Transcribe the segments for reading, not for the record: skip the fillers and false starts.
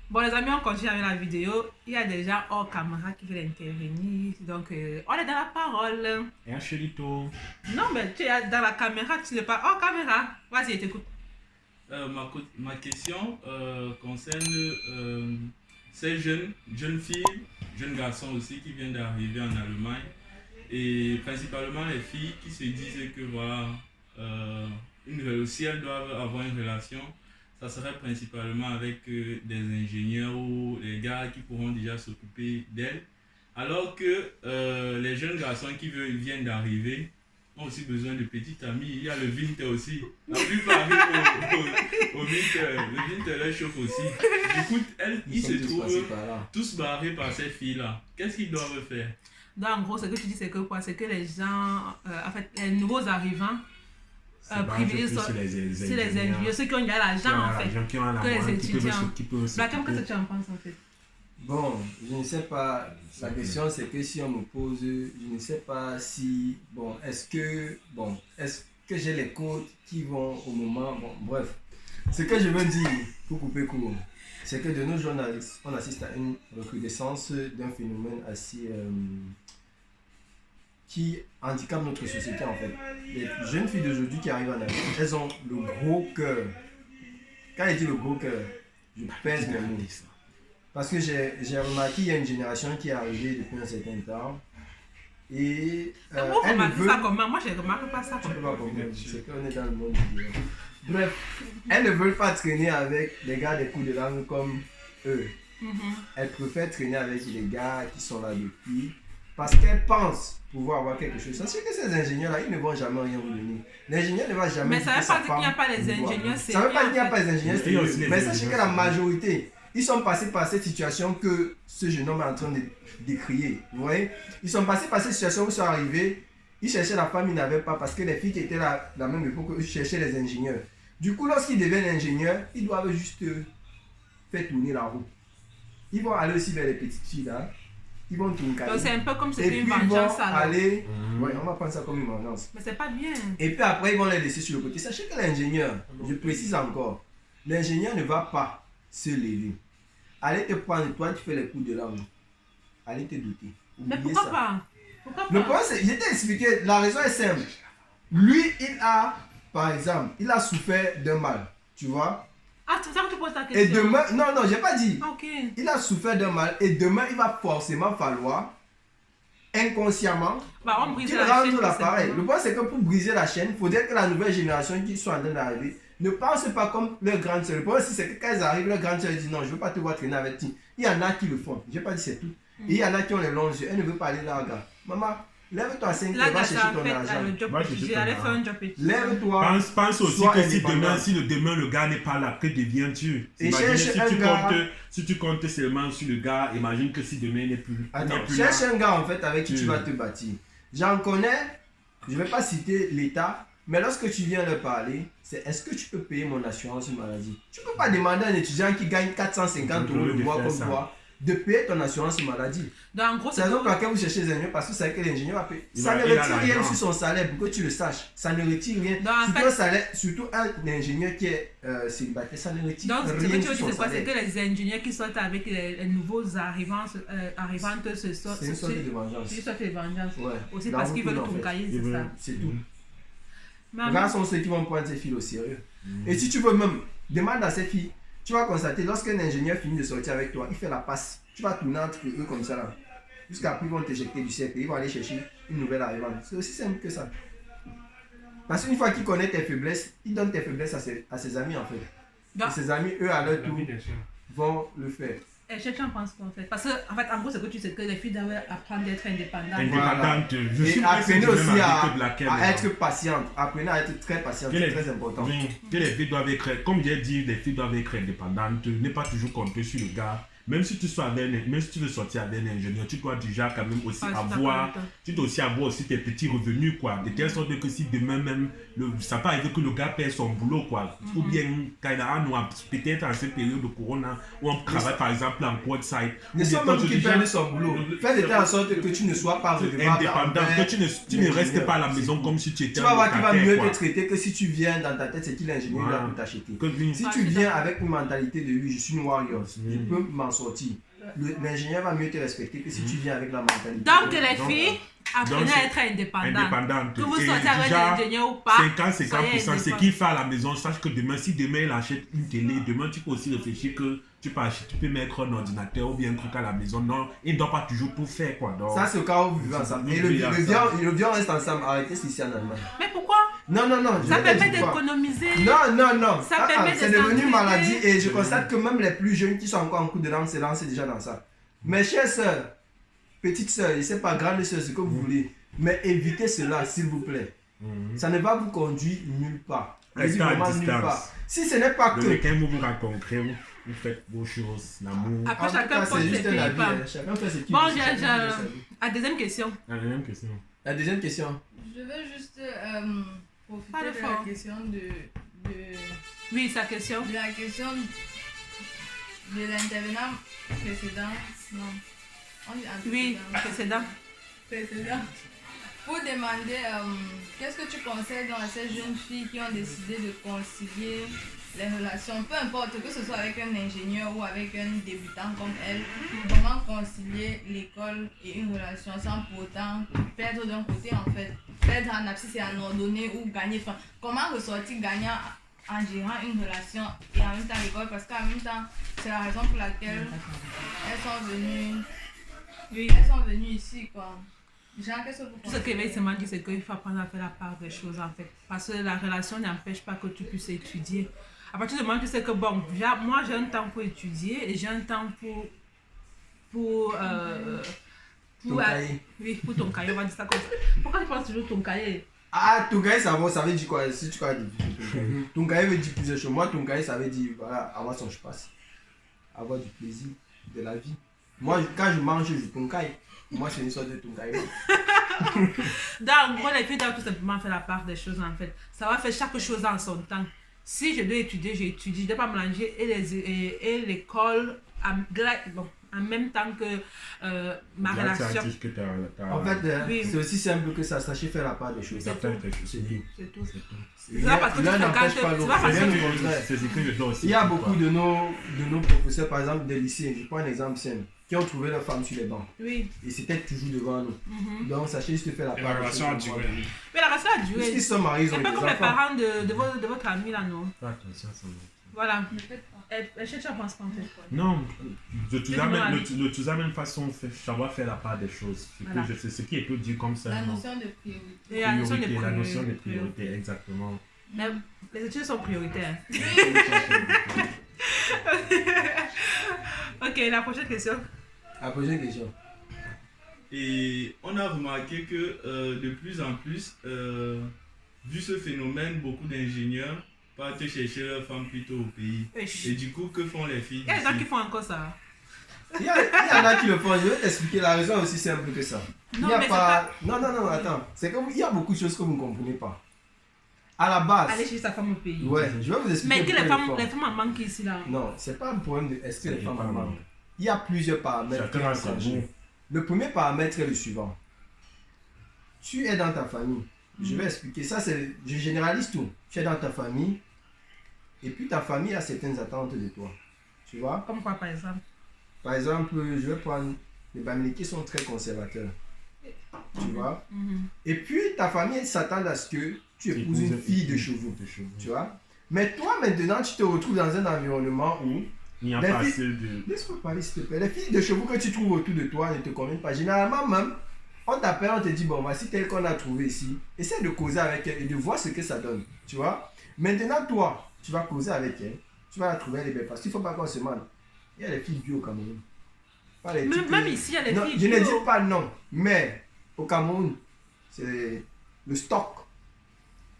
Bon, les amis, on continue avec la vidéo. Il y a des gens hors caméra qui veulent intervenir. Donc, on est dans la parole. Et un chelito. Non, mais tu es dans la caméra, tu ne pas hors caméra. Vas-y, je t'écoute. Ma question concerne ces jeunes filles, jeunes garçons aussi qui viennent d'arriver en Allemagne et principalement les filles qui se disent que voilà, si elles doivent avoir une relation, ça serait principalement avec des ingénieurs ou les gars qui pourront déjà s'occuper d'elles. Alors que les jeunes garçons qui viennent d'arriver ont aussi besoin de petites amies. Il y a le Winter aussi. La plupart arrivent au Winter. Le Winter les chauffe aussi. Du coup, ils se trouvent tous barrés par ces filles-là. Qu'est-ce qu'ils doivent faire? Donc, en gros, ce que tu dis, c'est que quoi? C'est que les gens, en fait, les nouveaux arrivants, privilégient les ingénieurs, ceux qui ont déjà l'argent, en fait, que les étudiants. Blackam, qu'est-ce que tu en penses, en fait? Bon, je ne sais pas. La question, c'est que si on me pose, je ne sais pas si, est-ce que j'ai les codes qui vont au moment, bref. Ce que je veux dire, pour couper court, c'est que de nos jours, on assiste à une recrudescence d'un phénomène assez qui handicape notre société, en fait. Les jeunes filles d'aujourd'hui qui arrivent en Afrique, elles ont le gros cœur. Quand je dis le gros cœur, je pèse mes mots. Parce que j'ai remarqué qu'il y a une génération qui est arrivée depuis un certain temps. Et vous remarquez ça comment? Moi, je ne remarque pas ça. C'est qu'on est dans le monde du bien. Bref, elles ne veulent pas traîner avec les gars des coups de langue comme eux. Elles préfèrent traîner avec les gars qui sont là depuis. Parce qu'elles pensent pouvoir avoir quelque chose. Sachez que ces ingénieurs-là, ils ne vont jamais rien vous donner. L'ingénieur ne va jamais. Mais ça ne veut pas dire qu'il n'y a pas les ingénieurs sérieux. Ça ne veut pas dire qu'il n'y a pas les ingénieurs sérieux. Mais sachez que la majorité, ils sont passés par cette situation que ce jeune homme est en train de décrier. Vous voyez? Ils sont passés par cette situation où ils sont arrivés. Ils cherchaient la femme, ils n'avaient pas. Parce que les filles qui étaient là, la même époque, ils cherchaient les ingénieurs. Du coup, lorsqu'ils deviennent ingénieurs, ils doivent juste faire tourner la roue. Ils vont aller aussi vers les petites filles là. Ils vont tourner. Donc c'est un peu comme si c'était une vengeance. Aller, ouais, on va prendre ça comme une vengeance. Mais c'est pas bien. Et puis après, ils vont les laisser sur le côté. Sachez que l'ingénieur, je précise encore, l'ingénieur ne va pas se lever. Allez te prendre, toi tu fais les coups de langue. Allez te douter. Mais pourquoi ça. pas? Pourquoi Le pas? problème c'est, je t'ai expliqué, la raison est simple. Lui, il a, par exemple, il a souffert d'un mal. Tu vois? Ah, c'est ça que tu poses ta question. Et demain, non, j'ai pas dit. Ok. Il a souffert d'un mal et demain, il va forcément falloir, inconsciemment, qu'il rende l'appareil. Le problème, c'est que pour briser la chaîne, il faudrait que la nouvelle génération qui sont en train d'arriver ne pense pas comme leur grande soeur. Le problème, c'est que quand ils arrivent, leur grande soeur dit non, je ne veux pas te voir traîner avec toi. Il y en a qui le font. Je n'ai pas dit c'est tout. Et il y en a qui ont les longs yeux. Elle ne veut pas aller là, gars. Maman, lève-toi à 5 heures, va chercher ton argent. J'allais faire un job étudiant. Lève-toi. Pense aussi que si demain le gars n'est pas là, que deviens-tu? Si tu comptes seulement sur le gars, imagine que si demain il n'est plus. Attends, cherche un gars en fait avec qui tu vas te bâtir. J'en connais, je ne vais pas citer l'État, mais lorsque tu viens leur parler, c'est est-ce que tu peux payer mon assurance maladie? Tu ne peux pas demander à un étudiant qui gagne 450 € le mois comme toi de payer ton assurance maladie. Donc, en gros, c'est la raison pour laquelle vous cherchez les ingénieurs, parce que vous savez que l'ingénieur va payer. Ça ne retire rien sur son salaire pour que tu le saches. Ça ne retire rien. Surtout un ingénieur qui est célibataire, ça ne retire rien sur son salaire. Donc, ce que tu veux dire, c'est que les ingénieurs qui sortent avec les nouveaux arrivantes se sortent. C'est une sorte de vengeance. C'est une sorte de vengeance. Ouais. Aussi parce qu'ils veulent tout cahier, c'est ça. C'est tout. Les gars sont ceux qui vont prendre ces filles au sérieux. Et si tu veux même, demande à ces filles. Tu vas constater, lorsqu'un ingénieur finit de sortir avec toi, il fait la passe. Tu vas tourner entre eux comme ça là. Jusqu'après, ils vont t'éjecter du cercle. Ils vont aller chercher une nouvelle arrivante. C'est aussi simple que ça. Parce qu'une fois qu'il connaît tes faiblesses, il donne tes faiblesses à ses amis en fait. Et ses amis, eux, à leur tour, vont le faire. Et je t'en pense quoi en fait. Parce que, en fait, en gros, ce que tu sais que les filles doivent apprendre d'être indépendantes. Indépendantes. Et apprenez aussi à être patiente. Apprenez à être très patiente. C'est très important. Oui, que les filles doivent être, comme j'ai dit, les filles doivent être indépendantes. Ne pas toujours compter sur le gars. même si tu veux sortir avec un ingénieur, tu dois déjà quand même aussi avoir aussi tes petits revenus, quoi. De telle sorte que si demain même, ça peut arriver que le gars perd son boulot, quoi. Ou bien, peut-être en cette période de corona, où on travaille par exemple en quad-site. Ne sois même qui perd son boulot. Fais de telle sorte que tu ne sois pas indépendant, que tu ne restes pas à la maison comme si tu étais tu vas voir qu'il va mieux te traiter que si tu viens dans ta tête, c'est qui l'ingénieur va t'acheter. Si tu viens avec une mentalité de lui, je suis une warrior, je peux m'en sortir. L'ingénieur va mieux te respecter que si tu viens avec la mentalité. Donc les filles apprenez à être indépendantes. Que vous sortez avec l'ingénieur ou pas. 50%, ce qu'il fait à la maison, sache que demain, si demain il achète une télé, demain tu peux aussi réfléchir que tu peux mettre un ordinateur ou bien un truc à la maison. Non, il ne doit pas toujours tout faire, quoi. Donc, ça, c'est au cas où vous vivez ensemble. Et le vieux reste ensemble. Arrêtez, c'est ici en Allemagne. Mais pourquoi? Non. Ça permet d'économiser. Non. Ça permet c'est devenu maladie et je constate que même les plus jeunes qui sont encore en cours de langue se lancent déjà dans ça. Mes chères sœurs, petites sœurs, je ne sais pas, grandes sœurs, ce que vous voulez, mais évitez cela, s'il vous plaît. Ça ne va vous conduire nulle part. Restez à distance. Si ce n'est pas que... Quand vous vous rencontrez, vous faites vos choses, l'amour. Après, chacun fait ses pays. Chacun fait ce qu'il Bon, veut. la deuxième question. La deuxième question. Je veux juste profiter de la question de... Oui, sa question. De la question de l'intervenant précédent. Non. Oui, précédent. Pour demander qu'est-ce que tu conseilles à ces jeunes filles qui ont décidé de concilier les relations, peu importe que ce soit avec un ingénieur ou avec un débutant comme elle, comment concilier l'école et une relation sans pour autant perdre d'un côté en fait, perdre en abscisse et en ordonnée ou gagner, enfin, comment ressortir gagnant en gérant une relation et en même temps l'école, parce qu'en même temps c'est la raison pour laquelle elles sont venues ici quoi. Genre, qu'est-ce que vous pensez? Ce qu'Éveil m'a dit, c'est qu'il faut apprendre à faire la part des choses en fait. Parce que la relation n'empêche pas que tu puisses étudier. À partir du moment où tu sais que bon, moi j'ai un temps pour étudier et j'ai un temps pour ton cahier. Oui, pour ton cahier, on va dire ça comme ça. Pourquoi tu penses toujours ton cahier? Ah, ton cahier, ça veut dire quoi? Si tu crois dire ton cahier veut dire plusieurs choses. Moi, ton cahier, ça veut dire, voilà, avoir son passe. Avoir du plaisir, de la vie. Moi, quand je mange, je ton cahier. Moi, c'est une sorte de ton cahier. Donc, moi, les filles doivent tout simplement faire la part des choses en fait. Ça va faire chaque chose en son temps. Si je dois étudier, j'étudie. Je ne dois pas mélanger et l'école en même temps que ma relation. En fait, oui. C'est aussi simple que ça. Sachez faire la part des choses. C'est tout. C'est pas parce que tu n'empêche pas l'autre. Il y a beaucoup de nos professeurs, par exemple des lycées, je prends un exemple simple, qui ont trouvé leur femme sur les bancs. Oui. Et c'était toujours devant nous. Donc sachez juste faire la part. La relation a duré. Mais la relation a duré. Puisqu'ils sont mariés, ils ont des enfants. C'est pas comme les parents de votre ami là, non? Voilà. Elle cherche à penser en fait. Non, de toute la même façon, savoir faire la part des choses. C'est ce qui est peu dit comme ça. La notion de priorité. La notion de priorité, exactement. Mais les études sont prioritaires. Ok, la prochaine question. Et on a remarqué que de plus en plus, vu ce phénomène, beaucoup d'ingénieurs partent chercher leurs femmes plutôt au pays. Et du coup, que font les filles? Il y a des gens qui font encore ça. Il y en a qui le font. Je vais t'expliquer. La raison est aussi simple que ça. Non, attends. C'est comme il y a beaucoup de choses que vous ne comprenez pas. À la base. Aller chez sa femme au pays. Ouais, je vais vous expliquer. Mais que les femmes en manquent ici là. Non, c'est pas un problème de est-ce que les femmes en manquent. Il y a plusieurs paramètres. Le premier paramètre est le suivant. Tu es dans ta famille. Je vais expliquer. Ça, je généralise tout. Tu es dans ta famille. Et puis ta famille a certaines attentes de toi. Tu vois? Comme quoi par exemple? Par exemple, je vais prendre les Bamilés qui sont très conservateurs. Tu vois? Et puis ta famille s'attend à ce que tu épouses une fille de chevaux. Tu vois? Mais toi maintenant, tu te retrouves dans un environnement où il n'y a pas assez de... Laisse-moi parler s'il te plaît. Les filles de chevaux que tu trouves autour de toi ne te conviennent pas. Généralement même, on t'appelle, on te dit, bon, voici telle qu'on a trouvé ici. Essaie de causer avec elle et de voir ce que ça donne. Tu vois? Maintenant, toi, tu vas causer avec elle. Tu vas la trouver, elle est belle. Parce qu'il ne faut pas qu'on se mente. Il y a les filles bio au Cameroun. Même ici, il y a les filles bio. Je bio. ne dis pas non. Mais au Cameroun, c'est le stock.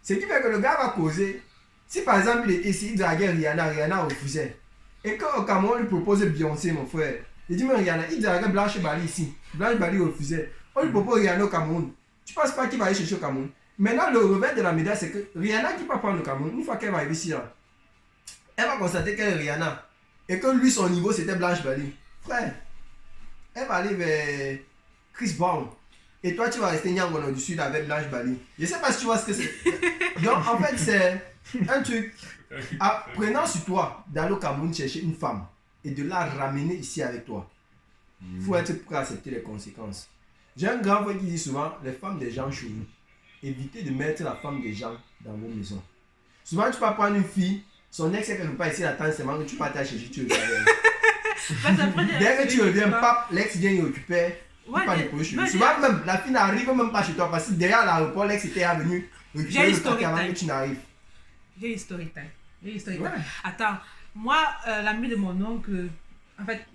Ce qui fait que le gars va causer. Si par exemple, il essayait de draguer Rihanna refusait. Et quand au Cameroun, on lui propose Beyoncé, mon frère, il dit, mais Rihanna, il dirait que Blanche Bali ici. Blanche Bali refusait. On lui propose Rihanna au Cameroun. Tu penses pas qu'il va aller chercher au Cameroun? Maintenant, le revers de la médaille, c'est que Rihanna qui va prendre le Cameroun, une fois qu'elle va arriver ici, là, elle va constater qu'elle est Rihanna. Et que lui, son niveau, c'était Blanche Bali. Frère, elle va aller vers Chris Brown. Et toi, tu vas rester Nyangono du Sud avec Blanche Bali. Je sais pas si tu vois ce que c'est. Donc, en fait, c'est un truc. Prenant sur toi d'aller au Cameroun chercher une femme et de la ramener ici avec toi. Il faut être prêt à accepter les conséquences. J'ai un grand frère qui dit souvent, les femmes des gens chez vous. Évitez de mettre la femme des gens dans vos maisons. Souvent, tu peux prendre une fille, son ex est quelque part ici, attend seulement que tu partages chez tu reviens. Dès que tu reviens, pap, l'ex vient y occuper. Pas de chez lui. Souvent, même, la fille n'arrive même pas chez toi parce que derrière l'aéroport, l'ex était venu récupérer le paquet avant que tu n'arrives. J'ai une story time. Attends, moi, l'ami de mon oncle, en fait,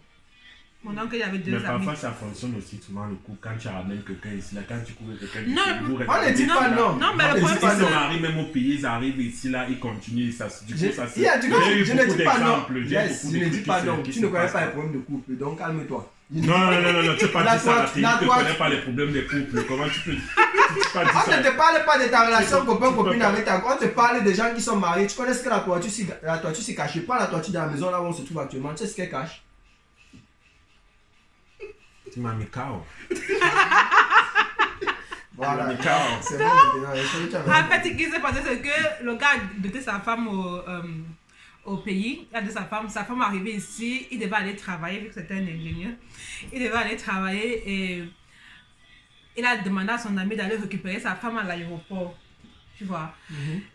mon oncle, il avait deux amis. Mais parfois, ça fonctionne aussi souvent le coup quand tu ramènes quelqu'un ici, là, quand tu cours quelqu'un non, on ne dit pas non. Non, mais le problème, c'est que ça arrive même au pays, ils arrivent ici, là, ils continuent, ça, du coup, ça se... Je ne dis pas non. Je ne dis pas non. Tu ne connais pas les problèmes de couple, donc calme-toi. Non, tu ne peux pas dire ça, tu ne connais pas les problèmes des couples, comment tu peux... On ne te parle pas de ta relation copain-copine avec ta... On te parle des gens qui sont mariés. Tu connais ce que la toiture s'est cachée. Pas la toiture de la maison là où on se trouve actuellement. Tu sais ce qu'elle cache? Tu m'as mis KO. Voilà, c'est bon maintenant. En fait, ce qui s'est passé, c'est que le gars a doté sa femme au pays. Il a de sa femme est arrivée ici. Il devait aller travailler, vu que c'était un ingénieur. Il devait aller travailler et il a demandé à son ami d'aller récupérer sa femme à l'aéroport. Tu vois.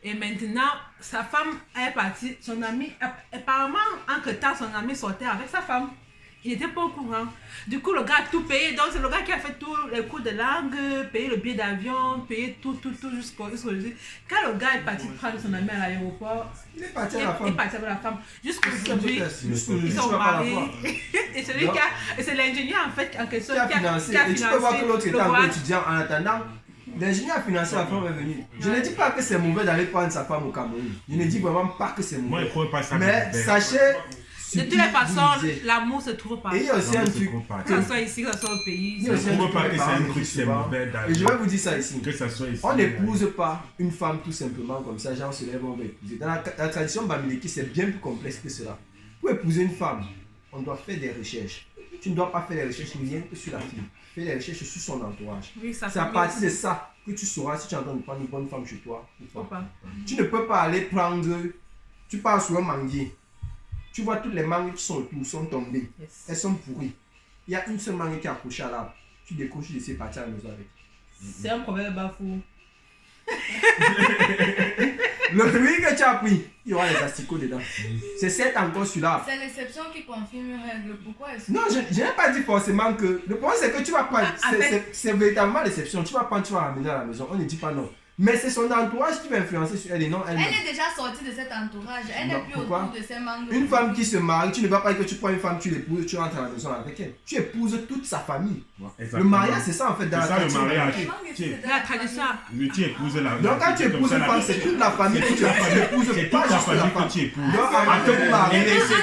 Et maintenant, sa femme est partie. Son ami, apparemment, entre-temps, son ami sortait avec sa femme. Il n'était pas au courant. Du coup, le gars a tout payé. Donc, c'est le gars qui a fait tous les cours de langue, payé le billet d'avion, payé tout jusqu'au jour. Quand le gars est parti prendre son ami à l'aéroport, il est parti avec la femme. Jusqu'aujourd'hui, ils sont mariés. Et c'est l'ingénieur, en fait, en question qui a financé. Et tu peux voir que l'autre était encore étudiant en attendant. L'ingénieur a financé la femme est venue. Je ne dis pas que c'est mauvais d'aller prendre sa femme au Cameroun. Je ne dis vraiment pas que c'est mauvais. Mais sachez. De toutes les façons, l'amour se trouve pas. Et il y a aussi un truc. Que ce soit ici, que ce soit au pays. Il y a aussi un truc pas que c'est un truc c'est mauvais. Et je vais vous dire ça ici. Que ça soit ici. On n'épouse pas une femme tout simplement comme ça, genre on se lève, on va épouser. Dans la tradition bamileke, c'est bien plus complexe que cela. Pour épouser une femme, on doit faire des recherches. Tu ne dois pas faire des recherches rien que sur la fille. Fais des recherches sur son entourage. Oui, c'est à partir de ça que tu sauras si tu es en train de prendre une bonne femme chez toi ou pas. Tu ne peux pas aller prendre. Tu pars sur un manguier. Tu vois toutes les mangues qui sont autour sont tombées. Yes. Elles sont pourries. Il y a une seule mangue qui est accrochée à l'arbre. Tu décroches, tu laisses partir à la maison avec. C'est un problème bafou. Le fruit que tu as pris, il y aura les asticots dedans. C'est certes encore sur l'arbre. C'est l'exception qui confirme une règle. Pourquoi est-ce que... Non, je n'ai pas dit forcément que... Le problème c'est que tu vas prendre... C'est véritablement l'exception. Tu vas prendre, tu vas ramener à la maison. On ne dit pas non. Mais c'est son entourage qui va influencer sur elle et non elle-même. Elle est déjà sortie de cet entourage. Elle n'est plus autour de ses membres. Une femme qui se marie, tu ne vas pas dire que tu prends une femme, tu l'épouses, tu rentres à la maison avec elle. Tu épouses toute sa famille. Le mariage, c'est ça en fait dans la tradition. Le mariage. La tradition. Tu épouses la femme. Donc quand tu épouses une femme, c'est toute la famille que tu épouses. C'est pas juste la famille que tu épouses.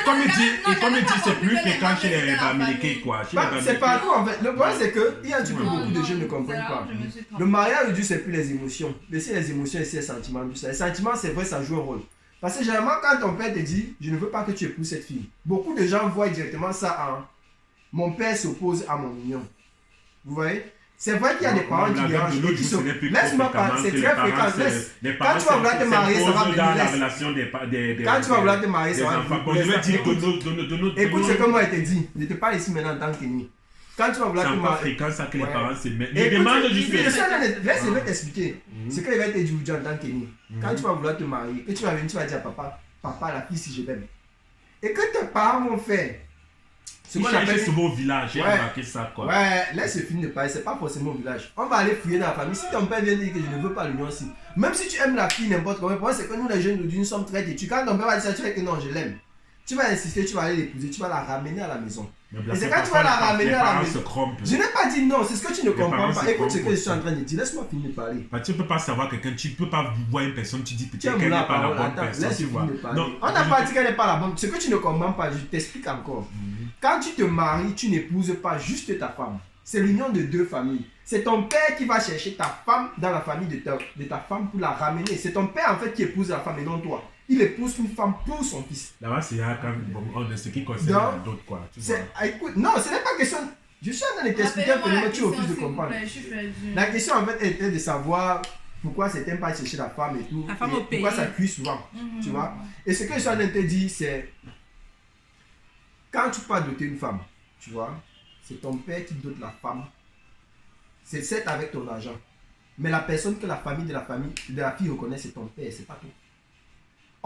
Comme il dit, c'est plus fréquent chez les Américains quoi. C'est partout en fait. Le problème c'est que il y a un truc que beaucoup de jeunes ne comprennent pas. Le mariage aujourd'hui, c'est plus les émotions. Laissez les émotions et les sentiments. Les sentiments, c'est vrai, ça joue un rôle. Parce que généralement, quand ton père te dit je ne veux pas que tu épouses cette fille, beaucoup de gens voient directement ça en mon père s'oppose à mon union. Vous voyez? C'est vrai qu'il y a des parents qui dérangent. Laisse-moi parler, c'est très fréquent. Quand tu vas vouloir te marier, ça va venir. Quand tu vas vouloir te marier, ça va venir. Écoute ce que moi je te dis. Je te parle ici maintenant en tant qu'ennemi. Quand tu vas vouloir te marier. C'est pas fréquent ça que les parents se mettent. Laisse-moi t'expliquer. Ce qu'il va te dire en tant qu'ennemi. Quand tu vas vouloir te marier, que tu vas venir, tu vas dire à papa, la fille si je l'aime. Et que tes parents vont faire. Ce qu'on appelle souvent au village, j'ai remarqué ça quoi. Ouais, laisse finir de parler, c'est pas forcément au village. On va aller fouiller dans la famille. Si ton père vient dire que je ne veux pas l'union aussi, même si tu aimes la fille n'importe comment, le problème c'est que nous les jeunes nous sommes très têtus. Quand ton père va dire ça, tu vas dire que non, je l'aime. Tu vas insister, tu vas aller l'épouser, tu vas la ramener à la maison. Et c'est quand tu vas la ramener à la maison. Je n'ai pas dit non, c'est ce que tu ne comprends pas. Écoute ce que je suis en train de dire, laisse-moi finir de parler. Tu ne peux pas savoir quelqu'un, tu ne peux pas voir une personne, tu dis peut-être qu'elle n'est pas la bonne personne. Tu vois. On n'a pas dit qu'elle n'est pas la bonne. Ce que tu ne comprends pas, je t'explique encore. Quand tu te maries, tu n'épouses pas juste ta femme. C'est l'union de deux familles. C'est ton père qui va chercher ta femme dans la famille de ta femme pour la ramener. C'est ton père en fait qui épouse la femme et non toi. Il épouse une femme pour son fils. Là-bas, c'est ce qui concerne d'autres, quoi. Écoute, non, ce n'est pas question. Je suis en train de t'expliquer un phénomène, tu refuses de comprendre. La question en fait était de savoir pourquoi c'était pas chercher la femme et tout. La femme et pourquoi ça cuit souvent. Tu vois. Et ce que je suis en train de te dire, c'est quand tu pars doter une femme, tu vois, c'est ton père qui dote la femme. C'est certes avec ton argent. Mais la personne que la famille de la fille reconnaît, c'est ton père, c'est pas toi.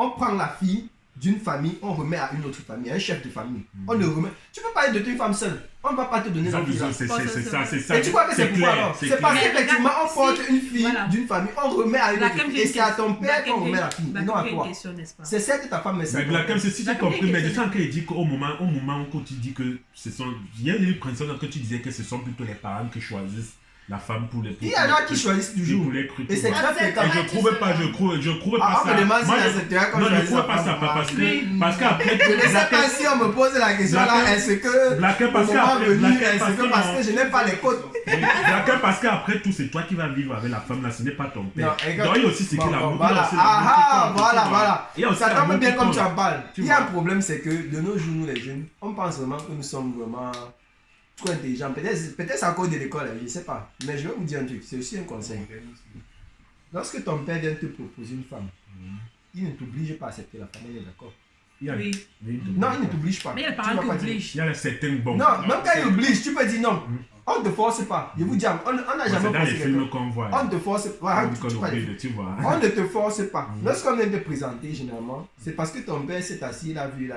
On prend la fille d'une famille, on remet à une autre famille, à un chef de famille. On le remet. Tu peux pas aller doter une femme seule. On ne va pas te donner la fille. C'est ça. Et tu crois que c'est pourquoi alors? C'est parce qu'effectivement, on porte une fille d'une famille, on remet à une autre. Et c'est à ton père qu'on remet la fille, non à toi. C'est celle de ta femme, mais c'est. Mais Black M, c'est si j'ai compris, mais je sens qu'il dit qu'au moment où tu dis que ce sont. Il y a eu principe que tu disais que ce sont plutôt les parents qui choisissent la femme pour les. Il y en a qui choisissent toujours. Et c'est très fréquent. Je trouve pas ça. On me demande si l'accepterait quand je choisis pas ça. Parce qu'après. Je ne sais pas si on me pose la question là, est-ce que. Au moment venu, est-ce que parce que je n'aime pas les côtes. Parce qu'après tout, c'est toi qui vas vivre avec la femme là, ce n'est pas ton père. Donc il y a aussi ce qu'il a. Voilà. Ça tombe bien comme tu en parles. Il y a un problème, c'est que de nos jours, nous les jeunes, on pense vraiment que nous sommes vraiment. Trop intelligent, peut-être c'est encore de l'école, je ne sais pas. Mais je vais vous dire un truc, c'est aussi un conseil. Lorsque ton père vient te proposer une femme, il ne t'oblige pas à accepter la femme, il est d'accord. Oui. Non, il ne t'oblige pas. Mais il y a les parents qui obligent. Il y a certains bons. Non, même quand il oblige, tu peux dire non. On ne te force pas. Je vous dis, on n'a jamais forcé quelqu'un. On ne te force pas. On ne te force pas. Lorsqu'on vient te présenter, généralement, c'est parce que ton père s'est assis, il a vu.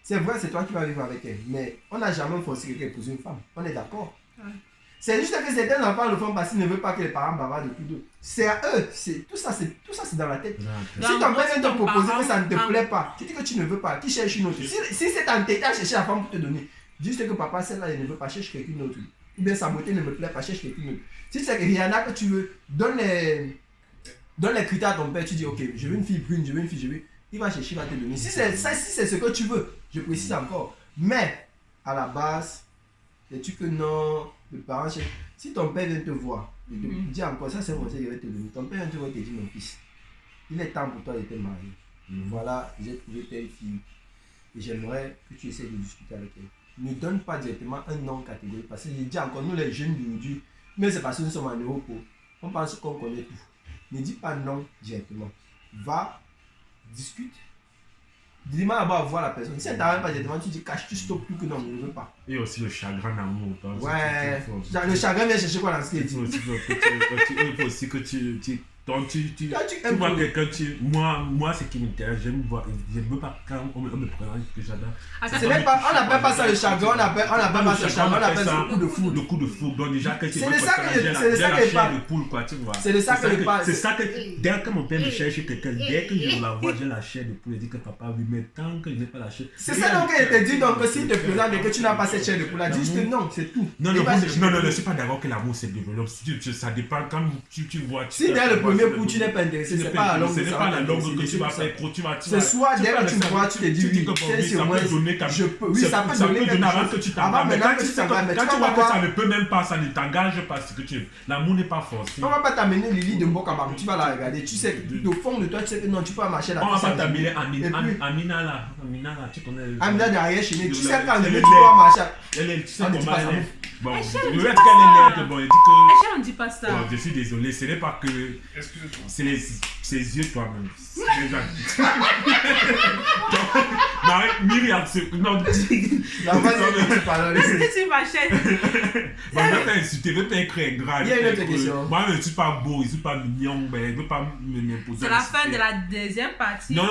C'est vrai, c'est toi qui vas vivre avec elle. Mais on n'a jamais forcé quelqu'un à épouser une femme. On est d'accord. Ouais. C'est juste que certains enfants le font parce qu'ils ne veulent pas que les parents bavardent depuis d'eux. C'est à eux. Tout ça, c'est dans la tête. Si ton père vient te proposer que ça ne te plaît pas, tu dis que tu ne veux pas, tu cherches une autre. Si c'est entêté à chercher la femme pour te donner, juste que papa, celle-là, il ne veut pas, cherche quelqu'un d'autre. Ou bien sa beauté ne me plaît pas, cherche quelqu'un d'autre. Si c'est qu'il y en a que tu veux, donne les critères à ton père, tu dis ok, je veux une fille brune, je veux. Il va chercher, il va te donner. Si c'est ce que tu veux, je précise encore. Mais, à la base, sais-tu que non, le parent, si ton père vient te voir, il te dit encore, ça c'est un conseil que je vais te donner. Ton père vient te voir et te dit, mon fils, il est temps pour toi de te marier. Voilà, j'ai trouvé telle fille. Et j'aimerais que tu essaies de discuter avec elle. Ne donne pas directement un nom catégorique. Parce que je dis encore, nous les jeunes d'aujourd'hui, mais c'est parce que nous sommes en Europe, on pense qu'on connaît tout. Ne dis pas non directement. Va. Discute. Dis-moi d'abord à voir la personne. Si elle t'arrête pas directement, tu dis cache, tu stoppes plus que non, je ne veux pas. Et aussi le chagrin d'amour. Ouais. Le chagrin vient chercher quoi dans ce qu'il dit. Il faut aussi que tu vois quelqu'un, moi ce qui m'intéresse, je ne veux pas quand on me présente que j'adore. On n'appelle pas ça le chagrin, on appelle pas ça le chagrin, on appelle ça le coup de foudre. Le coup de foudre, donc déjà que c'est de ça que je parle. C'est de ça que je parle. C'est ça que dès que mon père me cherche quelqu'un, dès que je la vois, j'ai la chair de poule, je dis que papa, oui, mais tant que je n'ai pas la chair. C'est ça donc qu'il te dit, donc que s'il te présente et que tu n'as pas cette chair de poule, dis juste non, c'est tout. Non, je ne suis pas d'accord que l'amour se développe, ça dépend quand tu vois. Si dès le premier coup tu n'es pas intéressé, c'est pas la longue. Ce n'est pas la longue que tu vas faire. C'est soit dès que tu me vois, tu te dis oui, c'est au moins je peux. Oui, ça peut donner quelque avant que tu t'engages. Mais quand tu vois que ça ne peut même pas, ça ne t'engage pas, c'est que l'amour n'est pas forcé. On va pas t'amener Lily de Mbokamaru, tu vas la regarder. Tu sais que au fond de toi, tu sais que non, tu peux marcher là. On va pas t'amener Amina là, tu connais. Amina derrière chez nous, tu sais quand tu peux marcher. Tu sais comment elle est. Bon, le fait qu'elle est nette, bon, elle dit que. On ne dit pas ça. Je suis désolé, ce n'est pas que. C'est ses yeux toi-même. Myriam, c'est. Non, c'est ma chaîne. Je ne vais pas insulter, je ne vais pas écrire ingrat. Il y a une autre question. Moi, je ne suis pas beau, je ne suis pas mignon, mais je ne veux pas m'imposer. C'est la fin de la deuxième partie. Non.